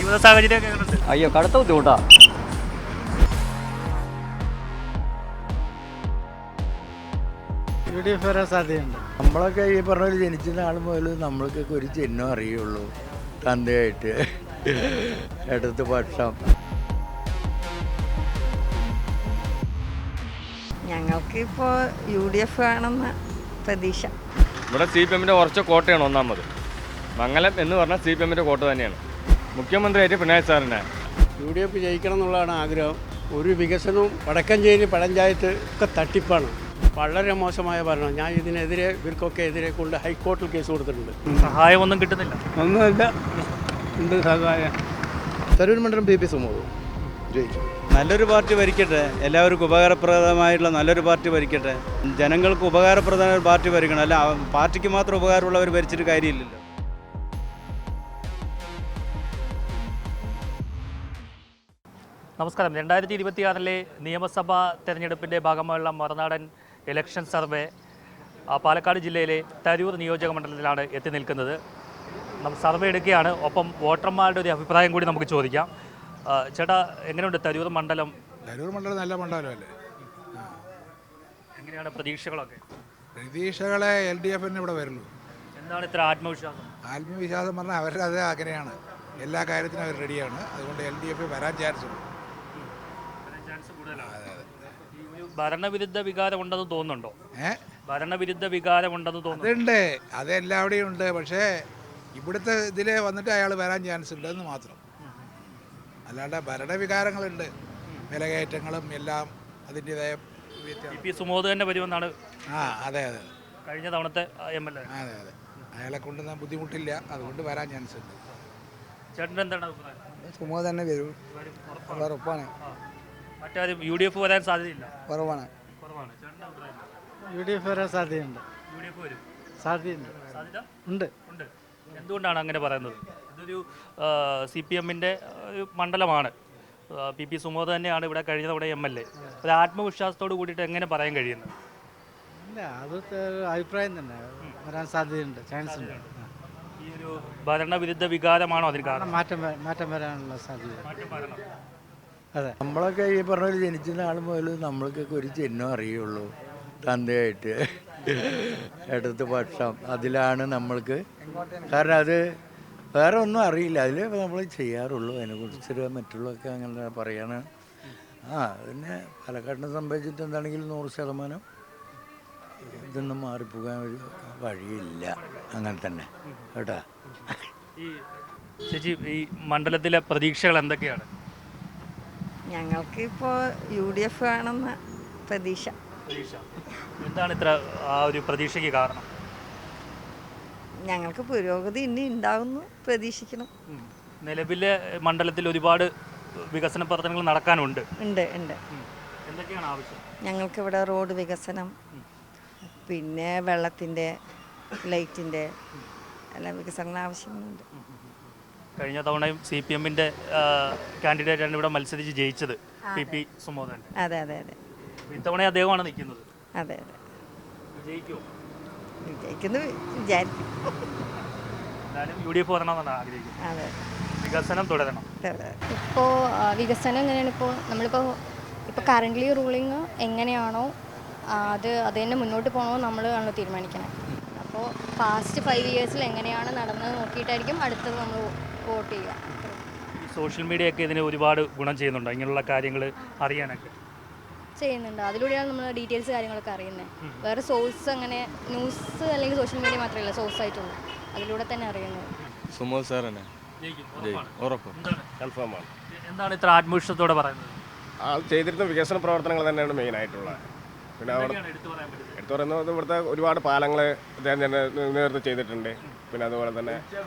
ജീവിത സാഹചര്യമൊക്കെ എങ്ങനെയുണ്ട്? അയ്യോ കടുത്ത ബുദ്ധിമുട്ടാ. UDF വരാൻ സാധ്യതയുണ്ട്. നമ്മളൊക്കെ ഈ പറഞ്ഞ ജനിച്ച നാൾ മുതൽ നമ്മൾക്കൊക്കെ ഒരു ചിഹ്നം അറിയുള്ളൂ, തന്തയായിട്ട് ഇടത് പക്ഷം. ഞങ്ങൾക്ക് ഇപ്പോൾ UDF വേണമെന്ന പ്രതീക്ഷ. ഇവിടെ CPM-ൻ്റെ കുറച്ച് കോട്ടയാണ് ഒന്നാമത്. മംഗലം എന്ന് പറഞ്ഞാൽ CPM-ൻ്റെ കോട്ട തന്നെയാണ്. മുഖ്യമന്ത്രിയായിട്ട് പിണറായി സാറിനെ UDF ജയിക്കണം എന്നുള്ളതാണ് ആഗ്രഹം. ഒരു വികസനവും വടക്കഞ്ചേരി പഴഞ്ചായത്ത് ഒക്കെ തട്ടിപ്പാണ്, വളരെ മോശമായ ഭരണം. ഞാൻ ഇതിനെതിരെ ഇവർക്കൊക്കെ എതിരെ കൊണ്ട് ഹൈക്കോടതിയിൽ കേസ് കൊടുത്തിട്ടുണ്ട്. സഹായമൊന്നും കിട്ടുന്നില്ല. ഒന്നുമില്ല, എന്ത് സഹായം. തരൂർ മണ്ഡലം PP സുമോദ് ജയിക്കും. നല്ലൊരു പാർട്ടി ഭരിക്കട്ടെ, എല്ലാവർക്കും ഉപകാരപ്രദമായിട്ടുള്ള നല്ലൊരു പാർട്ടി ഭരിക്കട്ടെ. ജനങ്ങൾക്ക് ഉപകാരപ്രദമായ പാർട്ടി ഭരിക്കണം, അല്ല പാർട്ടിക്ക് മാത്രം ഉപകാരമുള്ളവർ ഭരിച്ചിട്ട് കാര്യമില്ലല്ലോ. നമസ്കാരം. 2026 നിയമസഭാ തെരഞ്ഞെടുപ്പിൻ്റെ ഭാഗമായുള്ള മറുനാടൻ ഇലക്ഷൻ സർവേ പാലക്കാട് ജില്ലയിലെ തരൂർ നിയോജക മണ്ഡലത്തിലാണ് എത്തി നിൽക്കുന്നത്. നമ്മൾ സർവേ എടുക്കുകയാണ്, ഒപ്പം വോട്ടർമാരുടെ ഒരു അഭിപ്രായം കൂടി നമുക്ക് ചോദിക്കാം. ചേട്ടാ, എങ്ങനെയുണ്ട് തരൂർ മണ്ഡലം? തരൂർ മണ്ഡലം നല്ല മണ്ഡലമല്ലേ? എങ്ങനെയാണ് പ്രതീക്ഷകളൊക്കെ? പ്രതീക്ഷകളെ LDF ഇവിടെ വരുള്ളൂ. എന്താണ് ഇത്ര ആത്മവിശ്വാസം? ആത്മവിശ്വാസം പറഞ്ഞാൽ അവരുടെ അത് അങ്ങനെയാണ്, എല്ലാ കാര്യത്തിനും അവർ റെഡിയാണ്. അതുകൊണ്ട് LDF വരാൻ ചാൻസ് ഉണ്ട്. ഭരണവിരുദ്ധ വികാരം ഉണ്ടെന്ന് തോന്നുന്നുണ്ടോ? ഭരണവിരുദ്ധ വികാരം ഉണ്ടെന്ന് തോന്നുന്നു. അതുണ്ട്, അത് എല്ലാവിടെയും ഉണ്ട്. പക്ഷേ ഇവിടുത്തെ ഇതിൽ വന്നിട്ട് അയാൾ വരാൻ ചാൻസ് ഉണ്ടെന്ന് മാത്രം. അല്ലാണ്ട് ഭരണവികാരങ്ങളുണ്ട്, വിലകയറ്റങ്ങളും എല്ലാം അതിൻ്റെതായ PP സുമോദ് തന്നെ വരുമെന്നാണ്. അതെ അതെ, കഴിഞ്ഞ തവണത്തെ MLA. അതെ അതെ, അയാളെ കൊണ്ട് ബുദ്ധിമുട്ടില്ല, അതുകൊണ്ട് വരാൻ ചാൻസ് ഉണ്ട്. ചേട്ടൻ്റെ എന്താണ് അഭിപ്രായം? സുമോദ് തന്നെ വരും, ഉറപ്പാണ്. മറ്റാരും UDF വരാൻ സാധ്യതയില്ല, കുറവാണ്. കുറവാണ്. ചേട്ടൻ്റെ അഭിപ്രായം? UDF വരാൻ സാധ്യതയുണ്ട്. UDF വരും, സാധ്യതയുണ്ട്. സാധ്യത ഉണ്ട്. ഉണ്ട്. എന്തുകൊണ്ടാണ് അങ്ങനെ പറയുന്നത്? ഇതൊരു CPM-ൻ്റെ ഒരു മണ്ഡലമാണ്. PP സുമോദ് തന്നെയാണ് ഇവിടെ കഴിഞ്ഞ തവണ MLA. ഒരു ആത്മവിശ്വാസത്തോട് കൂടിയിട്ട് എങ്ങനെ പറയാൻ കഴിയുന്നത്? ഇല്ല, അതൊക്കെ അഭിപ്രായം തന്നെ. വരാൻ സാധ്യതയുണ്ട്, ചാൻസ് ഉണ്ട്. ഈ ഒരു ഭരണവിരുദ്ധ വികാരമാണോ അതിന് കാരണം? മാറ്റം വരാനുള്ള സാധ്യത. മാറ്റം വരണം. അതെ, നമ്മളൊക്കെ ഈ പറഞ്ഞ ജനിച്ച നാൾ മുതൽ നമ്മൾക്കൊക്കെ ഒരു ചിഹ്നം അറിയുള്ളൂ, തന്തയായിട്ട് ഇടത് പക്ഷം. അതിലാണ് നമ്മൾക്ക്, കാരണം അത് വേറെ ഒന്നും അറിയില്ല, അതിൽ നമ്മൾ ചെയ്യാറുള്ളൂ. അതിനെക്കുറിച്ച് മറ്റുള്ളതൊക്കെ അങ്ങനെ പറയാണ്. പിന്നെ പാലക്കാടിനെ സംബന്ധിച്ചിട്ട് എന്താണെങ്കിലും 100% ഇതൊന്നും മാറിപ്പോകാൻ ഒരു വഴിയില്ല, അങ്ങനെ തന്നെ കേട്ടാ. ഈ ചേച്ചി, ഈ മണ്ഡലത്തിലെ പ്രതീക്ഷകൾ എന്തൊക്കെയാണ്? ഞങ്ങൾക്ക് ഇപ്പോൾ UDF വേണമെന്ന പ്രതീക്ഷ. എന്താണ് ഇത്ര ആ ഒരു പ്രതീക്ഷയ്ക്ക് കാരണം? ഞങ്ങൾക്ക് പുരോഗതി ഇനി ഉണ്ടാവുന്നു പ്രതീക്ഷിക്കണം. നിലവിലെ മണ്ഡലത്തിൽ ഒരുപാട് വികസന പ്രവർത്തനങ്ങൾ നടക്കാനുണ്ട്. ഉണ്ട് ഉണ്ട്. എന്തൊക്കെയാണ് ആവശ്യം? ഞങ്ങൾക്കിവിടെ റോഡ് വികസനം, പിന്നെ വെള്ളത്തിൻ്റെ, ലൈറ്റിൻ്റെ എല്ലാ വികസനങ്ങളും ആവശ്യങ്ങളുണ്ട്. കഴിഞ്ഞ തവണയും CPM-ൻ്റെ കാൻഡിഡേറ്റാണ് ഇവിടെ മത്സരിച്ച് ജയിച്ചത്, PP സുമോദൻ. അതെ അതെ അതെ, ഇത്തവണ അദ്ദേഹമാണ് നിൽക്കുന്നത്. അതെ അതെ. വിജയിക്കുമോ? വിജയിക്കുന്നു വിചാരിക്കും. എന്തായാലും UDF വരണമെന്നാണ് ആഗ്രഹിക്കുന്നത്. അതെ, വികസനം തുടരണം. ഇപ്പോൾ വികസനം എങ്ങനെയാണ്? നമ്മളിപ്പോൾ കറൻ്റ്ലി റൂളിങ് എങ്ങനെയാണോ അത് തന്നെ മുന്നോട്ട് പോകണമെന്ന് നമ്മൾ ആണ് തീരുമാനിക്കണം. അപ്പോൾ പാസ്റ്റ് 5 ഇയേഴ്സിൽ എങ്ങനെയാണ് നടന്നത് നോക്കിയിട്ടായിരിക്കും അടുത്തത് നമ്മൾ വോട്ട് ചെയ്യുക. ഈ സോഷ്യൽ മീഡിയയൊക്കെ ഇതിന് ഒരുപാട് ഗുണം ചെയ്യുന്നുണ്ടോ, ഇങ്ങനെയുള്ള കാര്യങ്ങൾ അറിയാനൊക്കെ? ചെയ്യുന്നുണ്ട്. അതിലൂടെയാണ് നമ്മൾ ഡീറ്റെയിൽസ് കാര്യങ്ങളൊക്കെ അറിയുന്നത്. വേറെ സോഴ്സ് അങ്ങനെ ന്യൂസ് അല്ലെങ്കിൽ സോഷ്യൽ മീഡിയ മാത്രമല്ല സോഴ്സ് ആയിട്ടുള്ളൂ, അതിലൂടെ തന്നെ അറിയുന്നത്. സുമോദ് സാർ തന്നെ ഉറപ്പ്, കൺഫേമാണ്. എന്താണ് ഇത്ര ആത്മവിശ്വാസത്തോടെ പറയുന്നത്? ചെയ്തിരുന്ന വികസന പ്രവർത്തനങ്ങൾ തന്നെയാണ് മെയിനായിട്ടുള്ളത്. പിന്നെ അവിടെ എടുത്തു പറയുന്നത് ഇവിടുത്തെ ഒരുപാട് പാലങ്ങൾ അദ്ദേഹം തന്നെ നേതൃത്വം ചെയ്തിട്ടുണ്ട്. പിന്നെ അതുപോലെ തന്നെ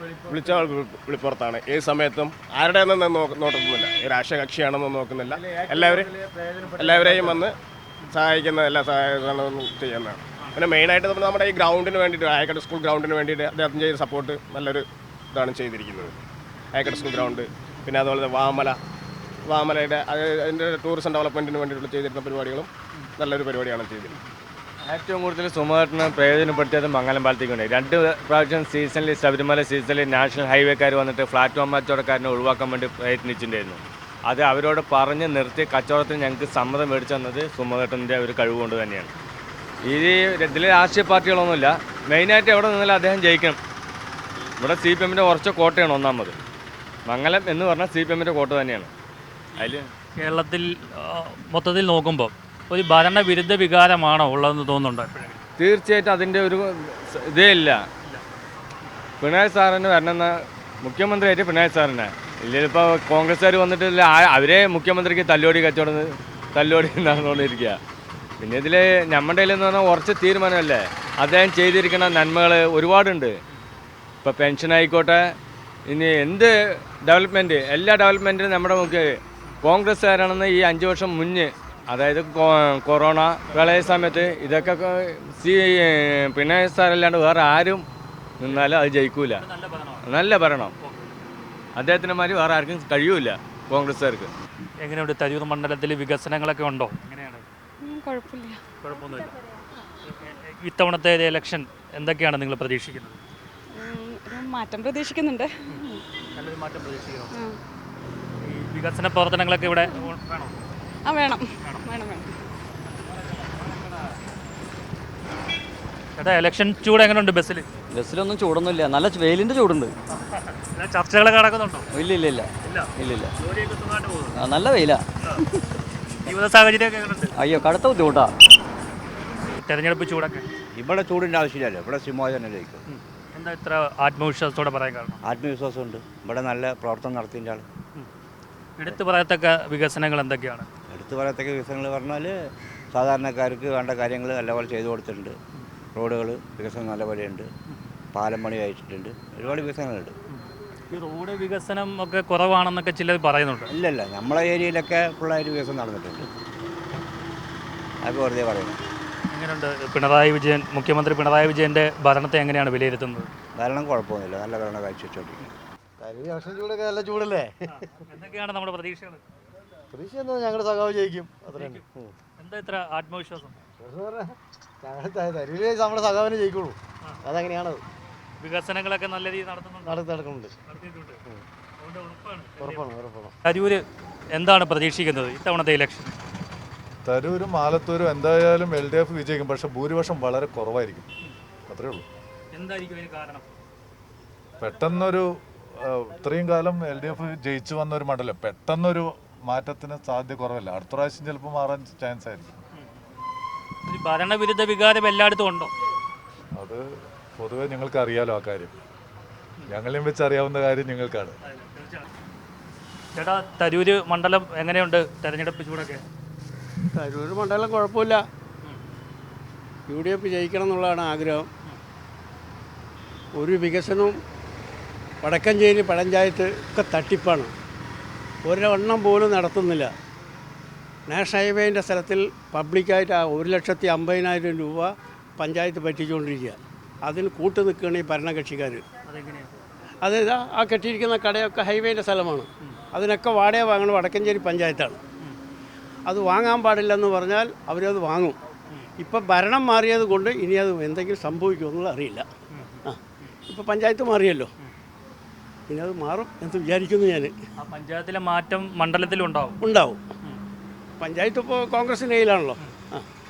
വിളിച്ച വിളിപ്പുറത്താണ്, ഏത് സമയത്തും ആരുടെയെന്ന് നോക്കുന്നില്ല, രാഷ്ട്രീയ കക്ഷിയാണെന്നൊന്നും നോക്കുന്നില്ല, എല്ലാവരെയും വന്ന് സഹായിക്കുന്ന എല്ലാ സഹായങ്ങളും ചെയ്യുന്നതാണ്. പിന്നെ മെയിനായിട്ട് നമ്മുടെ ഈ ഗ്രൗണ്ടിന് വേണ്ടിയിട്ട്, ആയക്കട സ്കൂൾ ഗ്രൗണ്ടിന് വേണ്ടിയിട്ട് അദ്ദേഹം ചെയ്ത സപ്പോർട്ട് നല്ലൊരു ഇതാണ് ചെയ്തിരിക്കുന്നത്. ആയക്കട സ്കൂൾ ഗ്രൗണ്ട്, പിന്നെ അതുപോലെ വാമലയുടെ അതിൻ്റെ ടൂറിസം ഡെവലപ്മെൻറ്റിന് വേണ്ടിയിട്ടുള്ള ചെയ്തിരുന്ന പരിപാടികളും നല്ലൊരു പരിപാടിയാണ് ചെയ്തിരുന്നത്. ഏറ്റവും കൂടുതൽ സുമേറിന് പ്രയോജനപ്പെടുത്തിയത് മംഗലം പാലത്തേക്കുണ്ട്. 2 പ്രാവശ്യം സീസണിൽ ശബരിമല സീസണിൽ നാഷണൽ ഹൈവേക്കാർ വന്നിട്ട് പ്ലാറ്റ്ഫോം കച്ചവടക്കാരനെ ഒഴിവാക്കാൻ വേണ്ടി പ്രയത്നിച്ചിട്ടുണ്ടായിരുന്നു. അത് അവരോട് പറഞ്ഞ് നിർത്തി കച്ചവടത്തിന് ഞങ്ങൾക്ക് സമ്മതം മേടിച്ചു തന്നത് സുമേറിൻ്റെ ഒരു കഴിവുകൊണ്ട് തന്നെയാണ്. ഇതിൽ രാഷ്ട്രീയ പാർട്ടികളൊന്നുമില്ല. മെയിനായിട്ട് എവിടെ നിന്നാലും അദ്ദേഹം ജയിക്കണം. ഇവിടെ CPM-ൻ്റെ കുറച്ച് കോട്ടയാണ് ഒന്നാമത്. മംഗലം എന്ന് പറഞ്ഞാൽ CPM-ൻ്റെ കോട്ട തന്നെയാണ്. അതിൽ കേരളത്തിൽ മൊത്തത്തിൽ നോക്കുമ്പോൾ ഒരു ഭരണവിരുദ്ധ വികാരമാണോ ഉള്ളതെന്ന് തോന്നുന്നുണ്ടോ? തീർച്ചയായിട്ടും അതിൻ്റെ ഒരു ഇതേ ഇല്ല. പിണറായി സാറിന് വരണമെന്ന മുഖ്യമന്ത്രിയായിട്ട് പിണറായി സാറിനെ ഇല്ലെങ്കിൽ ഇപ്പോൾ കോൺഗ്രസ്സുകാർ വന്നിട്ടില്ല, അവരെ മുഖ്യമന്ത്രിക്ക് തല്ലോടി നടന്നുകൊണ്ടിരിക്കുക. പിന്നെ ഇതിൽ നമ്മുടെ കയ്യിലെന്ന് പറഞ്ഞാൽ കുറച്ച് തീരുമാനമല്ലേ, അദ്ദേഹം ചെയ്തിരിക്കുന്ന നന്മകൾ ഒരുപാടുണ്ട്. ഇപ്പോൾ പെൻഷൻ ആയിക്കോട്ടെ, ഇനി എന്ത് ഡെവലപ്മെൻറ്റ്, എല്ലാ ഡെവലപ്മെൻറ്റിനും നമ്മുടെ കോൺഗ്രസ്സുകാരാണെന്ന് ഈ 5 വർഷം മുന്നേ, അതായത് കൊറോണ പ്രളയ സമയത്ത് ഇതൊക്കെ പിണറായി സാറല്ലാണ്ട് വേറെ ആരും നിന്നാലും അത് ജയിക്കൂല. നല്ല ഭരണം അദ്ദേഹത്തിൻ്റെ മാതിരി വേറെ ആർക്കും കഴിയൂല കോൺഗ്രസ്സുകാർക്ക്. എങ്ങനെയുണ്ട് തരൂർ മണ്ഡലത്തിൽ വികസനങ്ങളൊക്കെ ഉണ്ടോ? എങ്ങനെയാണ്? കുഴപ്പമൊന്നുമില്ല. ഇത്തവണത്തെ ഇലക്ഷൻ എന്തൊക്കെയാണ് നിങ്ങൾ പ്രതീക്ഷിക്കുന്നത്? ഒരു മാറ്റം പ്രതീക്ഷിക്കുന്നുണ്ട്. നല്ലൊരു മാറ്റം പ്രതീക്ഷിക്കുന്നു. ഈ വികസന പ്രവർത്തനങ്ങളൊക്കെ ഇവിടെ വേണോ? വേണം. ചേട്ടാ, ഇലക്ഷൻ ചൂട് എങ്ങനെയുണ്ട് ബസ്സിൽ? ബസ്സിലൊന്നും ചൂടൊന്നുമില്ല, നല്ല വെയിലിൻ്റെ ചൂടുണ്ട്. ചർച്ചകളൊക്കെ നടക്കുന്നുണ്ടോ? ഇല്ല. നല്ല വെയിലാ. ജീവിത സാഹചര്യമൊക്കെ എങ്ങനെയുണ്ട്? അയ്യോ, കടുത്ത ബുദ്ധിമുട്ടാ. തെരഞ്ഞെടുപ്പ് ചൂടൊക്കെ ഇവിടെ ചൂടിൻ്റെ ആവശ്യമില്ലല്ലോ, ഇവിടെ സിംഹാസനയിലേക്ക്. എന്താ ഇത്ര ആത്മവിശ്വാസത്തോടെ പറയാൻ കാരണം? ആത്മവിശ്വാസമുണ്ട്, ഇവിടെ നല്ല പ്രവർത്തനം നടത്തിൻ്റെ ആൾ. എടുത്തു പറയത്തക്ക വികസനങ്ങൾ എന്തൊക്കെയാണ്? എടുത്തു പറയത്തക്ക വികസനങ്ങൾ പറഞ്ഞാൽ സാധാരണക്കാർക്ക് വേണ്ട കാര്യങ്ങൾ നല്ലപോലെ ചെയ്തു കൊടുത്തിട്ടുണ്ട്. റോഡുകൾ വികസനം നല്ലപോലെയുണ്ട്, പാലം പണി കഴിച്ചിട്ടുണ്ട്, ഒരുപാട് വികസനങ്ങളുണ്ട്. ഈ റോഡ് വികസനം ഒക്കെ കുറവാണെന്നൊക്കെ ചിലർ പറയുന്നുണ്ട്. ഇല്ലല്ല, നമ്മളെ ഏരിയയിലൊക്കെ ഫുള്ളായിട്ട് വികസനം നടന്നിട്ടുണ്ട്. അതൊക്കെ വെറുതെ പറയുന്നു. എങ്ങനെയുണ്ട് മുഖ്യമന്ത്രി പിണറായി വിജയൻ്റെ ഭരണത്തെ എങ്ങനെയാണ് വിലയിരുത്തുന്നത്? ഭരണം കുഴപ്പമൊന്നുമില്ല, നല്ല ഭരണം കാഴ്ചവെച്ചോണ്ടിരിക്കുന്നു. ഇലക്ഷൻ ചൂടൊക്കെ നല്ല ചൂടല്ലേ? എന്തൊക്കെയാണ് നമ്മുടെ പ്രതീക്ഷകൾ? പ്രതീക്ഷ എന്താ, ഞങ്ങളുടെ സഖാവ് ജയിക്കും, അത്ര തന്നെ. എന്താ ഇത്ര ആത്മവിശ്വാസം? തരൂര് നമ്മുടെ സഖാവിനെ ജയിക്കുള്ളൂ, അതെങ്ങനെയാണത്. വികസനങ്ങളൊക്കെ നല്ല രീതിയിൽ നടക്കുന്നുണ്ട്. ഉറപ്പാണ്. തരൂര് എന്താണ് പ്രതീക്ഷിക്കുന്നത് ഇത്തവണത്തെ ഇലക്ഷൻ? തരൂരും ആലത്തൂരും എന്തായാലും LDF വിജയിക്കും, പക്ഷെ ഭൂരിപക്ഷം വളരെ കുറവായിരിക്കും, അത്രേ ഉള്ളൂ. എന്തായിരിക്കും അതിന് കാരണം? പെട്ടെന്നൊരു ഇത്രയും കാലം LDF ജയിച്ചു വന്ന ഒരു മണ്ഡലം പെട്ടെന്നൊരു മാറ്റത്തിന് സാധ്യത കുറവല്ല. അടുത്ത പ്രാവശ്യം ചിലപ്പോൾ മാറാൻ ചാൻസ് ആയിരിക്കും. ഭരണവിരുദ്ധ വികാരം എല്ലായിടത്തും ഉണ്ടോ? അത് പൊതുവെ നിങ്ങൾക്ക് അറിയാലോ ആ കാര്യം, ഞങ്ങളെയും വെച്ച് അറിയാവുന്ന കാര്യം നിങ്ങൾക്കാണ്. ചേട്ടാ, തരൂര് മണ്ഡലം എങ്ങനെയുണ്ട് തെരഞ്ഞെടുപ്പ് ചൂടൊക്കെ? തരൂർ മണ്ഡലം കുഴപ്പമില്ല, UDF ജയിക്കണം എന്നുള്ളതാണ് ആഗ്രഹം. ഒരു വികസനവും വടക്കഞ്ചേരി പഴഞ്ചായത്ത് ഒക്കെ തട്ടിപ്പാണ്, ഒരെണ്ണം പോലും നടത്തുന്നില്ല. നാഷണൽ ഹൈവേൻ്റെ സ്ഥലത്തിൽ പബ്ലിക്കായിട്ട് 1,50,000 രൂപ പഞ്ചായത്ത് പറ്റിച്ചുകൊണ്ടിരിക്കുക. അതിന് കൂട്ടു നിൽക്കുകയാണ് ഈ ഭരണകക്ഷിക്കാർ. അതായത് ആ കെട്ടിയിരിക്കുന്ന കടയൊക്കെ ഹൈവേൻ്റെ സ്ഥലമാണ്, അതിനൊക്കെ വാടക വാങ്ങണം വടക്കഞ്ചേരി പഞ്ചായത്താണ്. അത് വാങ്ങാൻ പാടില്ലെന്ന് പറഞ്ഞാൽ അവരത് വാങ്ങും. ഇപ്പം ഭരണം മാറിയത് കൊണ്ട് ഇനി അത് എന്തെങ്കിലും സംഭവിക്കുമെന്നുള്ളത് അറിയില്ല. ഇപ്പോൾ പഞ്ചായത്ത് മാറിയല്ലോ, ഇനി അത് മാറും എന്ന് വിചാരിക്കുന്നു ഞാൻ. പഞ്ചായത്തിലെ മാറ്റം മണ്ഡലത്തിലുണ്ടാവും. പഞ്ചായത്ത് ഇപ്പോൾ കോൺഗ്രസിൻ്റെ കയ്യിലാണല്ലോ,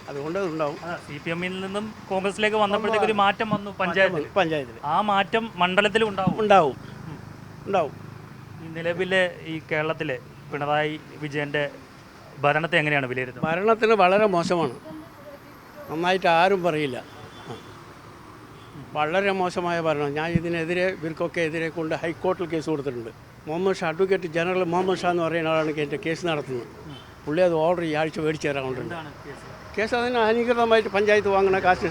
അതുകൊണ്ട് അതുണ്ടാവും. CPM-ൽ നിന്നും കോൺഗ്രസിലേക്ക് വന്നപ്പോഴത്തേക്ക് ഒരു മാറ്റം വന്നു പഞ്ചായത്തിൽ. ആ മാറ്റം മണ്ഡലത്തിലും ഉണ്ടാവും. നിലവിലെ ഈ കേരളത്തിലെ പിണറായി വിജയൻ്റെ ഭരണത്തെ എങ്ങനെയാണ് വിലയിരുത്തുന്നത്? ഭരണത്തിന് വളരെ മോശമാണ്, നന്നായിട്ട് ആരും പറയില്ല. വളരെ മോശമായ ഭരണം. ഞാൻ ഇതിനെതിരെ ഇവർക്കൊക്കെ എതിരെ കൊണ്ട് ഹൈക്കോടതിയിൽ കേസ് കൊടുത്തിട്ടുണ്ട്. അഡ്വക്കേറ്റ് ജനറൽ മുഹമ്മദ് ഷാ എന്ന് പറയുന്ന ആളാണ് എൻ്റെ കേസ് നടത്തുന്നത്. പുള്ളി അത് ഓർഡർ ഈ ആഴ്ച മേടിച്ചു തരാറുണ്ട്. കേസ് അതിന് അനധികൃതമായിട്ട് പഞ്ചായത്ത് വാങ്ങുന്ന കാശ്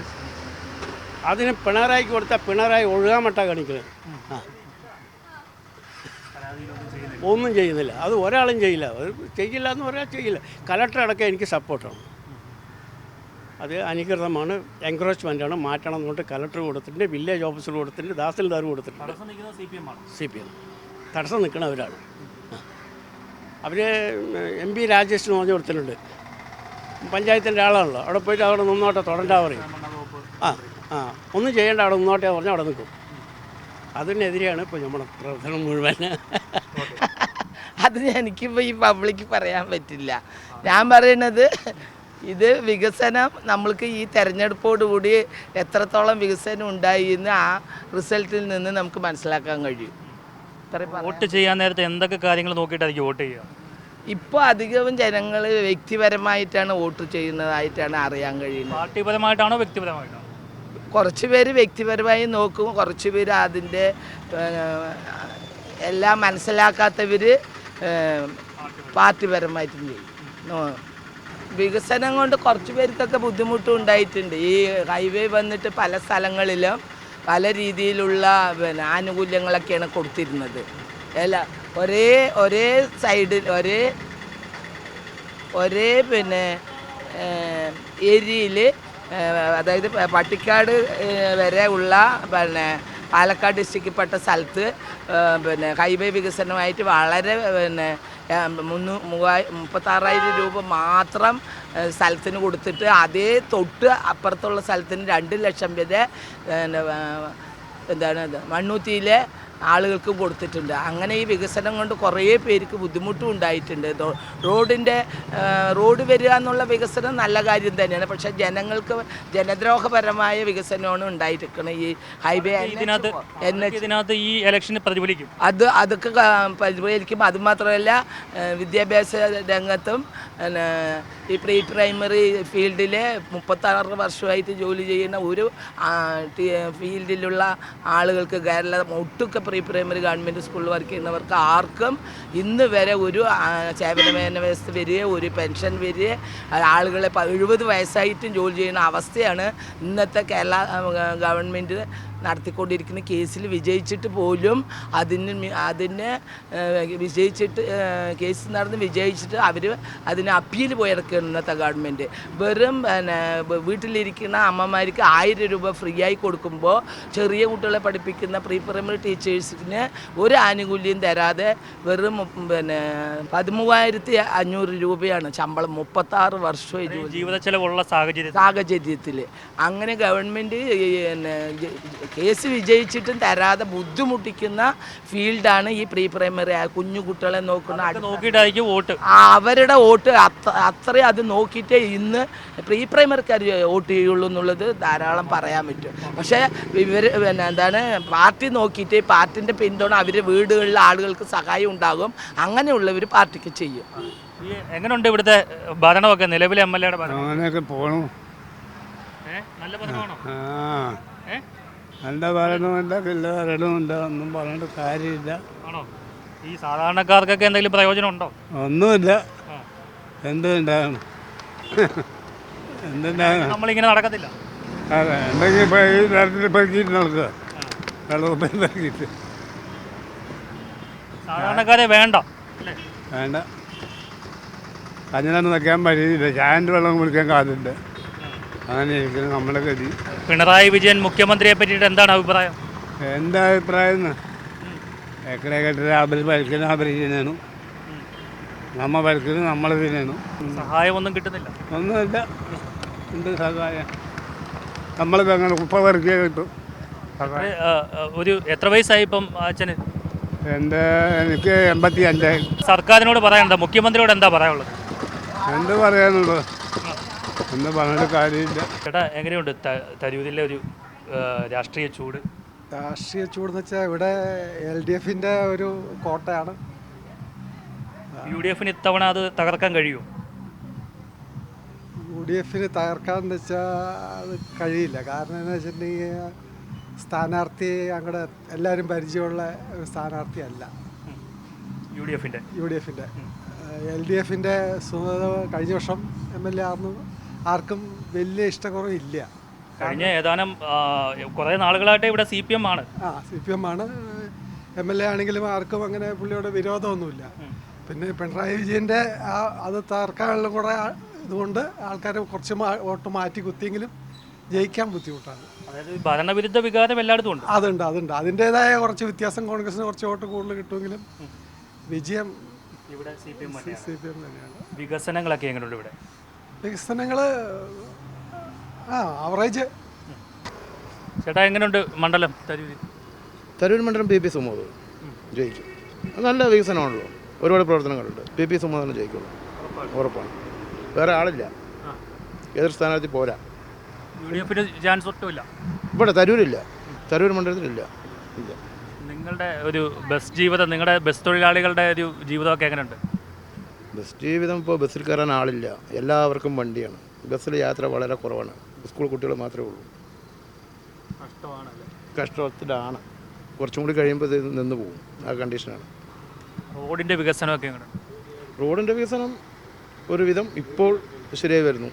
അതിന് പിണറായിക്ക് കൊടുത്താൽ പിണറായി ഒഴുകാമട്ട കാണിക്കുന്നത്. ഒന്നും ചെയ്യുന്നില്ല, അത് ഒരാളും ചെയ്യില്ല എന്ന് പറഞ്ഞാൽ ചെയ്യില്ല. കലക്ടർ അടക്കം എനിക്ക് സപ്പോർട്ടാണ്. അത് അനധികൃതമാണ്, എൻക്രോച്ച്മെൻറ്റാണ്, മാറ്റണം എന്നുകൊണ്ട് കലക്ടർ കൊടുത്തിട്ടുണ്ട്, വില്ലേജ് ഓഫീസർ കൊടുത്തിട്ടുണ്ട്, തഹസിൽദാർ കൊടുത്തിട്ടുണ്ട്. CPM തടസ്സം നിൽക്കണവരാണ്. അവർ MP രാജേഷിന് പറഞ്ഞു കൊടുത്തിട്ടുണ്ട്. പഞ്ചായത്തിൻ്റെ ആളാണല്ലോ, അവിടെ പോയിട്ട് അവിടെ നിന്നോട്ടെ, തൊടണ്ട പറയും. ഒന്നും ചെയ്യേണ്ട, അവിടെ നിന്നോട്ടെ പറഞ്ഞാൽ അവിടെ നിൽക്കും. അതിനെതിരെയാണ് ഇപ്പോൾ നമ്മുടെ പ്രവർത്തനം മുഴുവൻ. അത് എനിക്കിപ്പോൾ ഈ പബ്ലിക്ക് പറയാൻ പറ്റില്ല. ഞാൻ പറയണത് ഇത് വികസനം നമ്മൾക്ക് ഈ തെരഞ്ഞെടുപ്പോടുകൂടി എത്രത്തോളം വികസനം ഉണ്ടായി എന്ന് ആ റിസൾട്ടിൽ നിന്ന് നമുക്ക് മനസ്സിലാക്കാൻ കഴിയും. വോട്ട് ചെയ്യാൻ നേരത്തെ എന്തൊക്കെ കാര്യങ്ങൾ നോക്കിയിട്ടായിരിക്കും വോട്ട് ചെയ്യുക? ഇപ്പോൾ അധികവും ജനങ്ങൾ വ്യക്തിപരമായിട്ടാണ് വോട്ട് ചെയ്യുന്നതായിട്ടാണ് അറിയാൻ കഴിയുന്നത്. പാർട്ടിപരമായിട്ടാണോ വ്യക്തിപരമായിട്ടാണോ? കുറച്ച് പേര് വ്യക്തിപരമായി നോക്കും, കുറച്ച് പേര് അതിൻ്റെ എല്ലാം മനസ്സിലാക്കാത്തവർ പാർട്ടിപരമായിട്ടും ചെയ്യും. വികസനം കൊണ്ട് കുറച്ച് പേർക്കൊക്കെ ബുദ്ധിമുട്ടും ഉണ്ടായിട്ടുണ്ട്. ഈ ഹൈവേ വന്നിട്ട് പല സ്ഥലങ്ങളിലും പല രീതിയിലുള്ള ആനുകൂല്യങ്ങളൊക്കെയാണ് കൊടുത്തിരുന്നത്. എല്ലാ ഒരേ സൈഡിൽ ഒരേ ഏരിയയിൽ, അതായത് പട്ടിക്കാട് വരെ ഉള്ള പാലക്കാട് ഡിസ്ട്രിക്റ്റിൽപ്പെട്ട സ്ഥലത്ത് ഹൈവേ വികസനമായിട്ട് വളരെ 36,000 രൂപ മാത്രം സ്ഥലത്തിന് കൊടുത്തിട്ട് അതേ തൊട്ട് അപ്പുറത്തുള്ള സ്ഥലത്തിന് 2 ലക്ഷം വരെ മണ്ണൂത്തിയിലെ ആളുകൾക്കും കൊടുത്തിട്ടുണ്ട്. അങ്ങനെ ഈ വികസനം കൊണ്ട് കുറേ പേർക്ക് ബുദ്ധിമുട്ടും ഉണ്ടായിട്ടുണ്ട്. റോഡ് വരിക എന്നുള്ള വികസനം നല്ല കാര്യം തന്നെയാണ്. പക്ഷേ ജനങ്ങൾക്ക് ജനദ്രോഹപരമായ വികസനമാണ് ഉണ്ടായിരിക്കുന്നത്. ഈ ഹൈവേ ഇതിനകത്ത് ഈ ഇലക്ഷന് പ്രതിഫലിക്കും. അതൊക്കെ പ്രതിഫലിക്കും. അതുമാത്രമല്ല, വിദ്യാഭ്യാസ രംഗത്തും ഈ പ്രീ പ്രൈമറി ഫീൽഡിൽ 36 വർഷമായിട്ട് ജോലി ചെയ്യുന്ന ഒരു ഫീൽഡിലുള്ള ആളുകൾക്ക്, കേരള ഒട്ടുക്കെ പ്രീ പ്രൈമറി ഗവൺമെൻറ് സ്കൂളിൽ വർക്ക് ചെയ്യുന്നവർക്ക് ആർക്കും ഇന്ന് വരെ ഒരു സേവന വ്യവസ്ഥ വരികയോ ഒരു പെൻഷൻ വരികയോ, ആളുകളെ 70 വയസ്സായിട്ടും ജോലി ചെയ്യുന്ന അവസ്ഥയാണ് ഇന്നത്തെ കേരള ഗവൺമെൻറ് നടത്തിക്കൊണ്ടിരിക്കുന്ന. കേസിൽ വിജയിച്ചിട്ട് പോലും കേസ് നടന്ന് വിജയിച്ചിട്ട് അവർ അതിന് അപ്പീൽ പോയിറക്കുകയാണ് ഇന്നത്തെ ഗവൺമെൻറ്. വെറും വീട്ടിലിരിക്കുന്ന അമ്മമാർക്ക് 1000 രൂപ ഫ്രീ ആയി കൊടുക്കുമ്പോൾ ചെറിയ കുട്ടികളെ പഠിപ്പിക്കുന്ന പ്രീ പ്രൈമറി ടീച്ചേഴ്സിന് ഒരു ആനുകൂല്യം തരാതെ വെറും 13,500 രൂപയാണ് ശമ്പളം. 36 വർഷമായി ജീവിത ചെലവുള്ള സാഹചര്യത്തിൽ അങ്ങനെ ഗവൺമെൻറ് കേസ് വിജയിച്ചിട്ടും തരാതെ ബുദ്ധിമുട്ടിക്കുന്ന ഫീൽഡാണ് ഈ പ്രീ പ്രൈമറി. കുഞ്ഞു കുട്ടികളെ നോക്കിയിട്ടായിരിക്കും വോട്ട്. അവരുടെ വോട്ട് അത്രയും അത് നോക്കിയിട്ടേ ഇന്ന് പ്രീ പ്രൈമറിക്കാർ വോട്ട് ചെയ്യുള്ളൂ എന്നുള്ളത് ധാരാളം പറയാൻ പറ്റും. പക്ഷേ പാർട്ടി നോക്കിയിട്ട് പാർട്ടിൻ്റെ പിന്തുണ അവരുടെ വീടുകളിൽ ആളുകൾക്ക് സഹായം ഉണ്ടാകും. അങ്ങനെയുള്ളവർ പാർട്ടിക്ക് ചെയ്യും. എങ്ങനെയുണ്ട് ഇവിടുത്തെ ഭരണമൊക്കെ? നിലവിലെ MLA ഭരണം അങ്ങനെയൊക്കെ പോകണം. നല്ല ഭരണമാണോ? നല്ല ഭരണമുണ്ട്, നല്ല ഭരണമുണ്ട്, ഒന്നും പറഞ്ഞിട്ട് കാര്യമില്ല. ആണോ? ഈ സാധാരണക്കാർക്കൊക്കെ എന്തെങ്കിലും പ്രയോജനം ഉണ്ടോ? ഒന്നുമില്ല. എന്തുണ്ടാകണം? നമ്മളിങ്ങനെ നടക്കത്തില്ല. അതെ, എന്തെങ്കിലും ഈ തരത്തിൽ പെറുക്കിയിട്ട് നടക്കുക. വെള്ളത്തിൽ പെറുക്കിയിട്ട് സാധാരണക്കാരെ വേണ്ട. കഞ്ഞിലൊന്നും വെക്കാൻ പറ്റിയില്ല. ചായൻ്റെ വെള്ളം കുടിക്കാൻ കാലില്ല. അങ്ങനെ ഇരിക്കുന്നു നമ്മുടെ ഗതി. പിണറായി വിജയൻ മുഖ്യമന്ത്രിയെ പറ്റിയിട്ട് എന്താണ് അഭിപ്രായം? എൻ്റെ അഭിപ്രായം എക്കടെ കെട്ടിട്ട് അവർ ഭരിക്കുന്ന അവർ ചെയ്യുന്നു, നമ്മ ഭരിക്കുന്നത് നമ്മൾ തിന്നു. സഹായമൊന്നും കിട്ടുന്നില്ല. ഒന്നുമില്ല. എന്ത് സഹായം? നമ്മൾ അങ്ങനെ ഉപ്പ പെറുക്കിയേ കിട്ടും. ഒരു എത്ര വയസ്സായി ഇപ്പം അച്ഛന്? എനിക്ക് 85. സർക്കാരിനോട് പറയാനുണ്ടോ? മുഖ്യമന്ത്രിയോട് എന്താ പറയാനുള്ളത്? എന്ത് പറയാനുള്ളൂ? എന്ത് പറഞ്ഞിട്ട് കാര്യമില്ല. ചേട്ടാ, എങ്ങനെയുണ്ട് തരൂരിലെ ഒരു രാഷ്ട്രീയ ചൂട്? രാഷ്ട്രീയ ചൂടെന്ന് വെച്ചാൽ ഇവിടെ LDFിൻ്റെ ഒരു കോട്ടയാണ്. UDFിന് ഇത്തവണ അത് തകർക്കാൻ കഴിയുമോ? UDFിന് തകർക്കാമെന്ന് വെച്ചാൽ അത് കഴിയില്ല. കാരണം എന്താ വെച്ചിട്ടുണ്ടെങ്കിൽ സ്ഥാനാർത്ഥി അങ്ങോട്ട് എല്ലാവരും പരിചയമുള്ള ഒരു സ്ഥാനാർത്ഥിയല്ല UDFിൻ്റെ. LDFിൻ്റെ കഴിഞ്ഞ വർഷം MLA ആർന്നു ആർക്കും വലിയ ഇഷ്ടക്കുറവില്ല. കഴിഞ്ഞ ഏതാനും കുറേ നാളുകളായിട്ട് ഇവിടെ CPM ആണ്. CPM ആണ്. MLA ആണെങ്കിലും ആർക്കും അങ്ങനെ പുള്ളിയോട് വിരോധമൊന്നുമില്ല. പിന്നെ പിണറായി വിജയൻ്റെ അത് തകർക്കാനുള്ള കൂടെ ഇതുകൊണ്ട് ആൾക്കാർ കുറച്ച് വോട്ട് മാറ്റി കുത്തിയെങ്കിലും ജയിക്കാൻ ബുദ്ധിമുട്ടാണ്. അതായത് ഭരണവിരുദ്ധ വികാരം എല്ലായിടത്തും ഉണ്ട്. അതുണ്ട്. അതിൻ്റേതായ കുറച്ച് വ്യത്യാസം. കോൺഗ്രസിന് കുറച്ച് വോട്ട് കൂടുതൽ കിട്ടുമെങ്കിലും വിജയം ഇവിടെ CPM തന്നെയാണ്. വികസനങ്ങളൊക്കെ എങ്ങനെയുണ്ട് ഇവിടെ? വികസനങ്ങൾ ആവറേജ്. ചേട്ടാ എങ്ങനെയുണ്ട് മണ്ഡലം തരൂർ? തരൂർ മണ്ഡലം പി സുമോദ് ജയിക്കും. നല്ല വികസനമാണല്ലോ, ഒരുപാട് പ്രവർത്തനങ്ങളുണ്ട്. പി സുമോദ് ജയിക്കുള്ളൂ, ഉറപ്പാണ്. വേറെ ആളില്ല, എതിർ സ്ഥാനാർത്ഥി പോരാ. UDF ചാൻസ് ഒട്ടുമില്ല ഇവിടെ തരൂരില്ല, തരൂർ മണ്ഡലത്തിലില്ല. ഇല്ല. നിങ്ങളുടെ ഒരു ബസ് ജീവിതം, നിങ്ങളുടെ ബസ് തൊഴിലാളികളുടെ ഒരു ജീവിതമൊക്കെ എങ്ങനെയുണ്ട്? ബസ് ജീവിതം ഇപ്പോൾ ബസ്സിൽ കയറാൻ ആളില്ല, എല്ലാവർക്കും വണ്ടിയാണ്. ബസ്സിൽ യാത്ര വളരെ കുറവാണ്, സ്കൂൾ കുട്ടികൾ മാത്രമേ ഉള്ളൂ. കഷ്ടത്തിലാണ്. കുറച്ചും കൂടി കഴിയുമ്പോൾ ഇത് നിന്ന് പോകും, ആ കണ്ടീഷനാണ്. റോഡിൻ്റെ വികസനമൊക്കെ എങ്ങനെയുണ്ട്? റോഡിൻ്റെ വികസനം ഒരുവിധം ഇപ്പോൾ ശരിയായി വരുന്നു.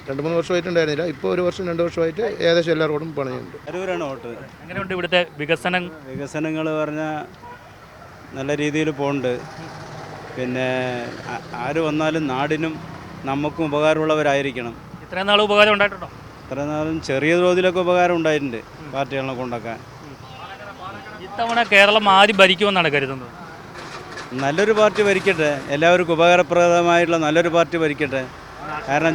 2-3 വർഷമായിട്ടുണ്ടായിരുന്നില്ല, ഇപ്പോൾ 1 വർഷം 2 വർഷമായിട്ട് ഏകദേശം എല്ലാ റോഡും പണിയുണ്ട്. തരൂരാണ് വോട്ട്. എങ്ങനെയുണ്ട് ഇവിടുത്തെ വികസനങ്ങൾ പറഞ്ഞാൽ നല്ല രീതിയിൽ പോകുന്നുണ്ട്. പിന്നെ ആര് വന്നാലും നാടിനും നമുക്കും ഉപകാരമുള്ളവരായിരിക്കണം. ഇത്രയും നാൾ ഉപകാരം ഉണ്ടായിട്ടുണ്ടോ? ഇത്ര നാളും ചെറിയ തോതിലൊക്കെ ഉപകാരം ഉണ്ടായിട്ടുണ്ട് പാർട്ടികളെ കൊണ്ടൊക്കെ. ഇത്തവണ കേരളം ആര് ഭരിക്കുമെന്നാണ് കരുതുന്നത്? നല്ലൊരു പാർട്ടി ഭരിക്കട്ടെ, എല്ലാവർക്കും ഉപകാരപ്രദമായിട്ടുള്ള നല്ലൊരു പാർട്ടി ഭരിക്കട്ടെ. കാരണം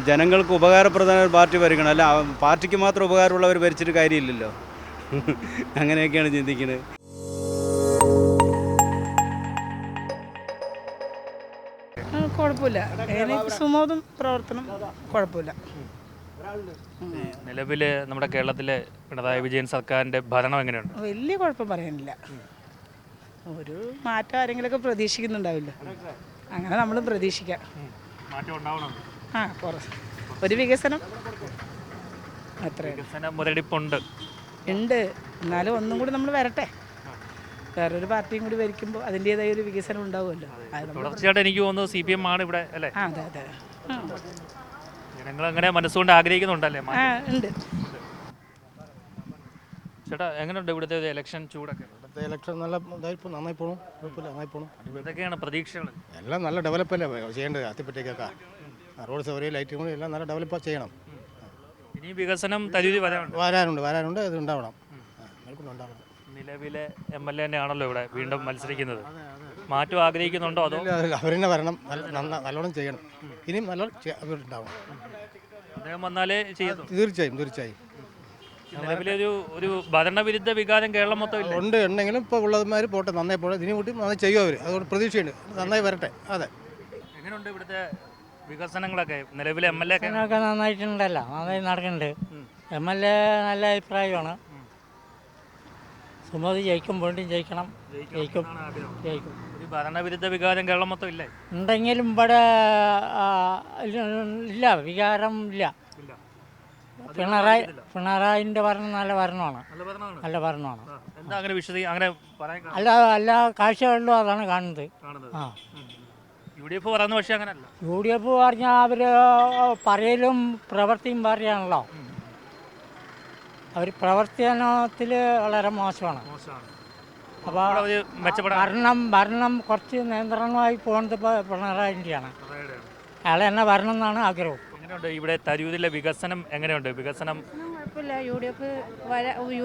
ജനങ്ങൾക്ക് ഉപകാരപ്രദമായ പാർട്ടി ഭരിക്കണം. അല്ല പാർട്ടിക്ക് മാത്രം ഉപകാരമുള്ളവർ ഭരിച്ചിട്ട് കാര്യമില്ലല്ലോ. അങ്ങനെയൊക്കെയാണ് ചിന്തിക്കുന്നത്. കുഴപ്പമില്ല, സുമോദും പ്രവർത്തനം കുഴപ്പമില്ല. നിലവിൽ നമ്മുടെ കേരളത്തിലെ പിണറായി വിജയൻ സർക്കാരിൻ്റെ ഭരണം എങ്ങനെയുണ്ട്? വലിയ കുഴപ്പം പറയാനില്ല. ഒരു മാറ്റം ആരെങ്കിലുമൊക്കെ പ്രതീക്ഷിക്കുന്നുണ്ടാവില്ല, അങ്ങനെ നമ്മൾ പ്രതീക്ഷിക്കാം. ഒരു വികസനം അത്ര മുരടിപ്പുണ്ട് ഉണ്ട്. എന്നാലും ഒന്നും കൂടി നമ്മൾ വരട്ടെ, വേറൊരു പാർട്ടിയും കൂടി ഭരിക്കുമ്പോൾ അതിൻ്റെതായ ഒരു വികസനം ഉണ്ടാവുമല്ലോ. തുടർച്ചയായിട്ട് എനിക്ക് തോന്നുന്നു CPM ആണ് ഇവിടെ അല്ലേ? അതെ അതെ, ജനങ്ങൾ അങ്ങനെ മനസ്സുകൊണ്ട് ആഗ്രഹിക്കുന്നുണ്ടല്ലേ? ഉണ്ട്. ചേട്ടാ എങ്ങനെയുണ്ട് ഇവിടുത്തെ ഇലക്ഷൻ ചൂടൊക്കെ? ഇലക്ഷൻ നല്ല നന്നായി പോകണം, കുഴപ്പമില്ല, നന്നായി പോകണം. ഇതൊക്കെയാണ് പ്രതീക്ഷകൾ. എല്ലാം നല്ല ഡെവലപ്പല്ലേ ചെയ്യേണ്ടത്. അത്തിപ്പറ്റേക്കൊക്കെ റോഡ് സൗകര്യം, ലൈറ്റും കൂടി എല്ലാം നല്ല ഡെവലപ്പ് ചെയ്യണം. ഇനി വികസനം തരൂര് വരാനുണ്ട്, അത് ഉണ്ടാവണം. നിലവിലെ MLA തന്നെയാണല്ലോ ഇവിടെ വീണ്ടും മത്സരിക്കുന്നത്. മാറ്റം ആഗ്രഹിക്കുന്നുണ്ടോ അതോ അവരെന്നെ വരണം, നല്ലോണം ചെയ്യണം. ഇനിയും നല്ല ഉണ്ടാവണം. അദ്ദേഹം വന്നാലേ ചെയ്യും. തീർച്ചയായും. നിലവിലൊരു ഭരണവിരുദ്ധ വികാരം കേരളം മൊത്തം ഉണ്ട്, ഉണ്ടെങ്കിലും ഇപ്പോൾ ഉള്ളവന്മാർ പോട്ടെ, നന്നായി പോട്ടെ. ഇതിനു കൂട്ടി നന്നായി ചെയ്യും അവർ, അതുകൊണ്ട് പ്രതീക്ഷയുണ്ട്, നന്നായി വരട്ടെ. അതെ. എങ്ങനെയുണ്ട് ഇവിടുത്തെ വികസനങ്ങളൊക്കെ? നിലവിലെ MLA ഒക്കെ നന്നായിട്ടുണ്ടല്ലോ, നന്നായി നടക്കുന്നുണ്ട്. MLA നല്ല അഭിപ്രായമാണ്. സുമതി ജയിക്കും, വീണ്ടും ജയിക്കണം. ജയിക്കും. ഒരു ഭരണവിരുദ്ധ വികാരം കേരളം മൊത്തം ഇല്ലേ? ഉണ്ടെങ്കിലും ഇവിടെ ഇല്ല, വികാരം ഇല്ല. പിണറായിൻ്റെ ഭരണം നല്ല ഭരണമാണ്. എന്താ അങ്ങനെ അങ്ങനെ അല്ല കാഴ്ചകളിലും അതാണ് കാണുന്നത്. UDF പറയുന്ന പക്ഷേ അങ്ങനല്ല. UDF പറഞ്ഞാൽ അവർ പറയലും പ്രവൃത്തിയും പറയാണല്ലോ. അവർ പ്രവർത്തനത്തിൽ വളരെ മോശമാണ്. അപ്പോൾ ഭരണം കുറച്ച് നിയന്ത്രണമായി പോകുന്നത് ഇപ്പോൾ പിണറായിൻ്റെയാണ്. അയാൾ തന്നെ വരണം എന്നാണ് ആഗ്രഹം. എങ്ങനെയുണ്ട് ഇവിടെ തരൂരിലെ വികസനം? എങ്ങനെയുണ്ട് വികസനം? കുഴപ്പമില്ല,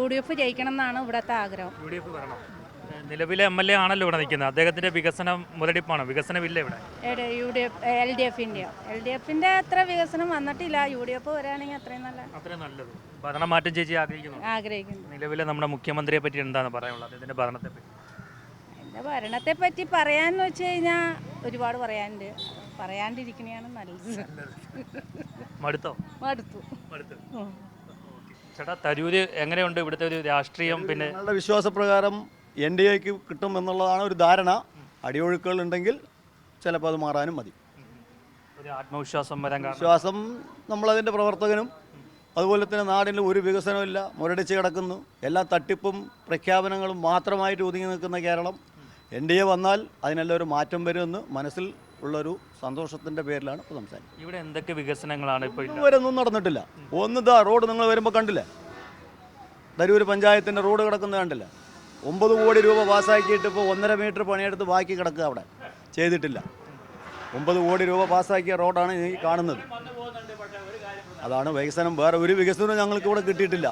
UDF ജയിക്കണം എന്നാണ് ഇവിടുത്തെ ആഗ്രഹം. UDF വരണം. നിലവിലെ MLA ആണല്ലോ ഇവിടെ നിൽക്കുന്നത്. അദ്ദേഹത്തിന്റെ വികസനം മുരടിപ്പാണ്, വികസനമില്ല ഇവിടെ. LDFിന്റെ അത്ര വികസനം വന്നിട്ടില്ല. UDF വരാണെങ്കിൽ അത്രയും നല്ലത്. ഭരണമാറ്റം ചേച്ചി ആഗ്രഹിക്കുന്നു. നിലവിലെ നമ്മുടെ മുഖ്യമന്ത്രിയെ പറ്റി എന്താണ് പറയാനുള്ളത്? ഇതിന്റെ ഭരണത്തെ പറ്റി? എൻ്റെ ഭരണത്തെ പറ്റി പറയാന്ന് വെച്ച് കഴിഞ്ഞാൽ ഒരുപാട് പറയാനുണ്ട്. പറയാണ്ടിരിക്കണയാണ് നല്ലത്. മടുത്തു. ചേട്ടാ തരൂര് എങ്ങനെയുണ്ട് ഇവിടുത്തെ ഒരു രാഷ്ട്രീയം? പിന്നെ ഞങ്ങളുടെ വിശ്വാസപ്രകാരം NDAക്ക് കിട്ടും എന്നുള്ളതാണ് ഒരു ധാരണ. അടിയൊഴുക്കുകൾ ഉണ്ടെങ്കിൽ ചിലപ്പോൾ അത് മാറാനും മതി. ഒരു ആത്മവിശ്വാസം വരാൻ വിശ്വാസം നമ്മളതിൻ്റെ പ്രവർത്തകനും അതുപോലെ തന്നെ നാടിന് ഒരു വികസനമില്ല, മുരടിച്ച് കിടക്കുന്നു. എല്ലാ തട്ടിപ്പും പ്രഖ്യാപനങ്ങളും മാത്രമായിട്ട് ഒതുങ്ങി നിൽക്കുന്ന കേരളം NDA വന്നാൽ അതിനെല്ലാം ഒരു മാറ്റം വരുമെന്ന് മനസ്സിൽ ഉള്ളൊരു സന്തോഷത്തിൻ്റെ പേരിലാണ് ഇപ്പോൾ സംസാരിക്കുന്നത്. ഇവിടെ എന്തൊക്കെ വികസനങ്ങളാണ് ഇപ്പോൾ? ഇതുവരെയൊന്നും നടന്നിട്ടില്ല. റോഡ് നിങ്ങൾ വരുമ്പോൾ കണ്ടില്ലേ? തരൂർ പഞ്ചായത്തിൻ്റെ റോഡ് കിടക്കുന്നത് കണ്ടില്ല? 9 കോടി രൂപ പാസ്സാക്കിയിട്ട് ഇപ്പോൾ 1.5 മീറ്റർ പണിയെടുത്ത് ബാക്കി കിടക്കുക, അവിടെ ചെയ്തിട്ടില്ല. 9 കോടി രൂപ പാസ്സാക്കിയ റോഡാണ് ഈ കാണുന്നത്. അതാണ് വികസനം. വേറെ ഒരു വികസനവും ഞങ്ങൾക്ക് ഇവിടെ കിട്ടിയിട്ടില്ല.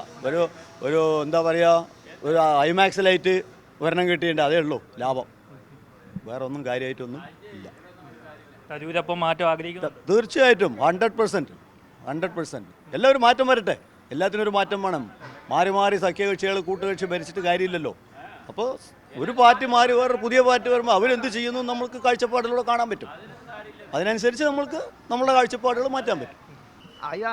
ഒരു എന്താ പറയുക, ഒരു ഐമാക്സ് ലൈറ്റ് ഒരെണ്ണം കിട്ടിയിട്ടുണ്ട്, അതേ ഉള്ളൂ ലാഭം. വേറെ ഒന്നും കാര്യമായിട്ടൊന്നും ഇല്ല. തരൂരപ്പം മാറ്റം ആഗ്രഹിക്കുന്നു. തീർച്ചയായിട്ടും 100%. എല്ലാവരും മാറ്റം വരട്ടെ. എല്ലാത്തിനും ഒരു മാറ്റം വേണം. മാറി മാറി സഖ്യകക്ഷികൾ കൂട്ടുകക്ഷി ഭരിച്ചിട്ട് കാര്യമില്ലല്ലോ. അപ്പോൾ ഒരു പാർട്ടി മാറി വേറെ പുതിയ പാർട്ടി വരുമ്പോൾ അവരെന്ത് ചെയ്യുന്നു നമുക്ക് കാഴ്ചപ്പാടിലൂടെ കാണാൻ പറ്റും. അതിനനുസരിച്ച് നമ്മുടെ കാഴ്ചപ്പാടുകൾ മാറ്റാൻ പറ്റും.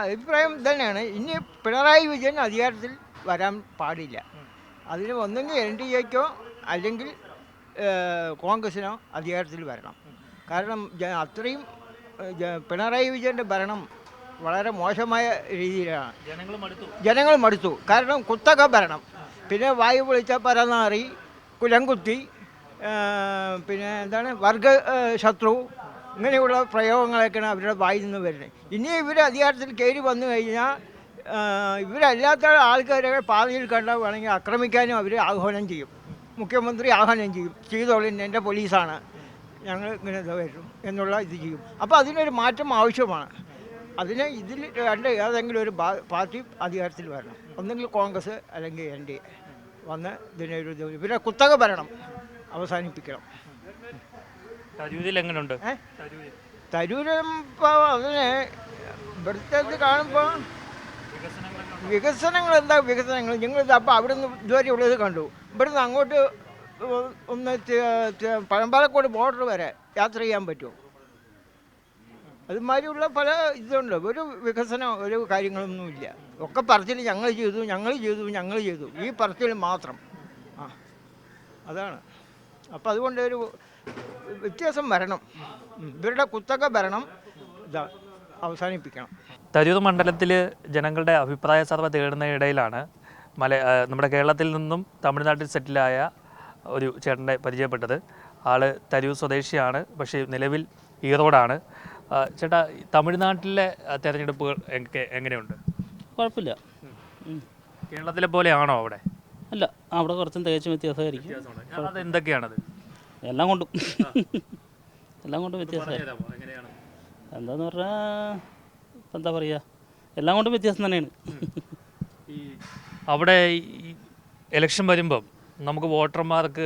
അഭിപ്രായം തന്നെയാണ്. ഇനി പിണറായി വിജയൻ അധികാരത്തിൽ വരാൻ പാടില്ല. അതിന് ഒന്നെങ്കിൽ NDAക്കോ അല്ലെങ്കിൽ കോൺഗ്രസിനോ അധികാരത്തിൽ വരണം. കാരണം അത്രയും പിണറായി വിജയൻ്റെ ഭരണം വളരെ മോശമായ രീതിയിലാണ്. ജനങ്ങൾ മടുത്തു. കാരണം കുത്തക ഭരണം, പിന്നെ വായു പൊളിച്ച പരനാറി, കുലംകുത്തി, പിന്നെ എന്താണ് വർഗ ശത്രു, ഇങ്ങനെയുള്ള പ്രയോഗങ്ങളൊക്കെയാണ് അവരുടെ വായിൽ നിന്ന് വരുന്നത്. ഇനി ഇവർ അധികാരത്തിൽ കയറി വന്നു കഴിഞ്ഞാൽ ഇവരല്ലാത്ത ആൾക്കാരെ പാതയിൽ കണ്ടാൽ വേണമെങ്കിൽ ആക്രമിക്കാനും അവർ ആഹ്വാനം ചെയ്യും. മുഖ്യമന്ത്രി ആഹ്വാനം ചെയ്യും, ചെയ്തോളിൻ, എൻ്റെ പോലീസാണ്, ഞങ്ങൾ ഇങ്ങനെ വരും എന്നുള്ള ഇത് ചെയ്യും. അപ്പോൾ അതിനൊരു മാറ്റം ആവശ്യമാണ്. അതിന് ഇതിൽ ഏതെങ്കിലും ഒരു പാർട്ടി അധികാരത്തിൽ വരണം. ഒന്നെങ്കിൽ കോൺഗ്രസ് അല്ലെങ്കിൽ NDA വന്ന് ഇതിനൊരു പിന്നെ കുത്തക ഭരണം അവസാനിപ്പിക്കണം. തരൂരിൽ എങ്ങനെയുണ്ട്? തരൂരും ഇപ്പോൾ അതിന് ഇവിടുത്തെ കാണുമ്പോൾ വികസനങ്ങൾ എന്താ വികസനങ്ങൾ? നിങ്ങൾ അപ്പോൾ അവിടെ നിന്ന് ഇതുവരെ ഉള്ളത് കണ്ടു. ഇവിടുന്ന് അങ്ങോട്ട് ഒന്ന് പഴമ്പാലക്കോട് ബോർഡർ വരെ യാത്ര ചെയ്യാൻ പറ്റുമോ? അതുമാതിരിയുള്ള പല ഇതുണ്ട്. ഒരു വികസനം ഒരു കാര്യങ്ങളൊന്നുമില്ല. ഒക്കെ പറച്ചിൽ ഞങ്ങൾ ചെയ്തു ഈ പറച്ചിൽ മാത്രം. അതാണ്. അപ്പം അതുകൊണ്ട് ഒരു വ്യത്യാസം വരണം. ഇവരുടെ കുത്തക ഭരണം അവസാനിപ്പിക്കണം. തരൂർ മണ്ഡലത്തിൽ ജനങ്ങളുടെ അഭിപ്രായ സർവ്വ തേടുന്ന ഇടയിലാണ് നമ്മുടെ കേരളത്തിൽ നിന്നും തമിഴ്നാട്ടിൽ സെറ്റിലായ ഒരു ചേട്ടനെ പരിചയപ്പെട്ടത്. ആള് തരൂർ സ്വദേശിയാണ്, പക്ഷേ നിലവിൽ ഈറോഡാണ്. ചേട്ടാ, തമിഴ്നാട്ടിലെ തെരഞ്ഞെടുപ്പുകൾ എങ്ങനെയുണ്ട്? കുഴപ്പമില്ല. കേരളത്തിലെ പോലെയാണോ അവിടെ? അല്ല, അവിടെ കുറച്ചും തികച്ചും വ്യത്യാസമായിരിക്കും. അത് എന്തൊക്കെയാണത്? എല്ലാം കൊണ്ടും വ്യത്യാസമായിരിക്കും. എന്താന്ന് പറഞ്ഞാൽ എന്താ പറയുക, എല്ലാം കൊണ്ടും വ്യത്യാസം തന്നെയാണ്. അവിടെ ഇലക്ഷൻ വരുമ്പം നമുക്ക് വോട്ടർമാർക്ക്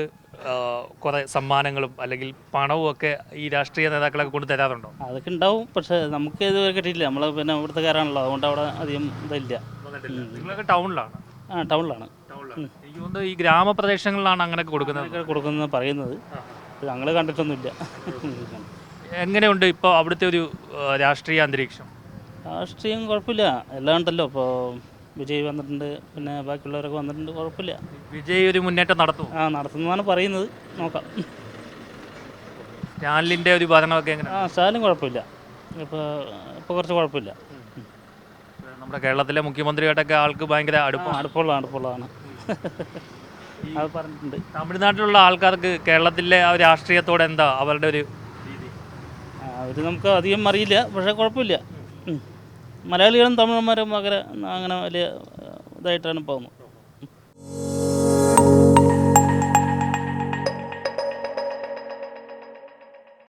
കുറേ സമ്മാനങ്ങളും അല്ലെങ്കിൽ പണവും ഒക്കെ ഈ രാഷ്ട്രീയ നേതാക്കളൊക്കെ കൊണ്ട് തരാറുണ്ടോ? അതൊക്കെ ഉണ്ടാവും, പക്ഷേ നമുക്ക് ഇതുവരെ കിട്ടിയില്ല. നമ്മൾ പിന്നെ ഇവിടുത്തെക്കാരാണല്ലോ, അതുകൊണ്ട് അവിടെ അധികം ഇതില്ല. നിങ്ങളൊക്കെ ടൗണിലാണ്? ടൗണിലാണ്. എനിക്ക് തോന്നുന്നു ഈ ഗ്രാമപ്രദേശങ്ങളിലാണ് അങ്ങനെയൊക്കെ കൊടുക്കുന്നത് പറയുന്നത്. ഞങ്ങൾ കണ്ടിട്ടൊന്നുമില്ല. എങ്ങനെയുണ്ട് ഇപ്പോൾ അവിടുത്തെ ഒരു രാഷ്ട്രീയ അന്തരീക്ഷം? രാഷ്ട്രീയം കുഴപ്പമില്ല, എല്ലാം ഉണ്ടല്ലോ. ഇപ്പോൾ വിജയ് വന്നിട്ടുണ്ട്, പിന്നെ ബാക്കിയുള്ളവരൊക്കെ വന്നിട്ടുണ്ട്, കുഴപ്പമില്ല. വിജയ് ഒരു മുന്നേറ്റം നടത്തും? നടത്തുന്നതാണ് പറയുന്നത്, നോക്കാം. സ്റ്റാലിൻ്റെ ഒരു ഭരണമൊക്കെ എങ്ങനെ? സ്റ്റാലിൻ കുഴപ്പമില്ല, ഇപ്പോൾ കുറച്ച് കുഴപ്പമില്ല. നമ്മുടെ കേരളത്തിലെ മുഖ്യമന്ത്രിയായിട്ടൊക്കെ ആൾക്ക് ഭയങ്കര അടുപ്പമുള്ളതാണ്. അത് പറഞ്ഞിട്ടുണ്ട്. തമിഴ്നാട്ടിലുള്ള ആൾക്കാർക്ക് കേരളത്തിലെ ആ രാഷ്ട്രീയത്തോടെ എന്താ അവരുടെ ഒരു രീതി? അവർ നമുക്ക് അധികം അറിയില്ല, പക്ഷേ കുഴപ്പമില്ല. മലയാളികളും തമിഴന്മാരും അങ്ങനെ വലിയ ഇതായിട്ടാണ് പോകുന്നത്.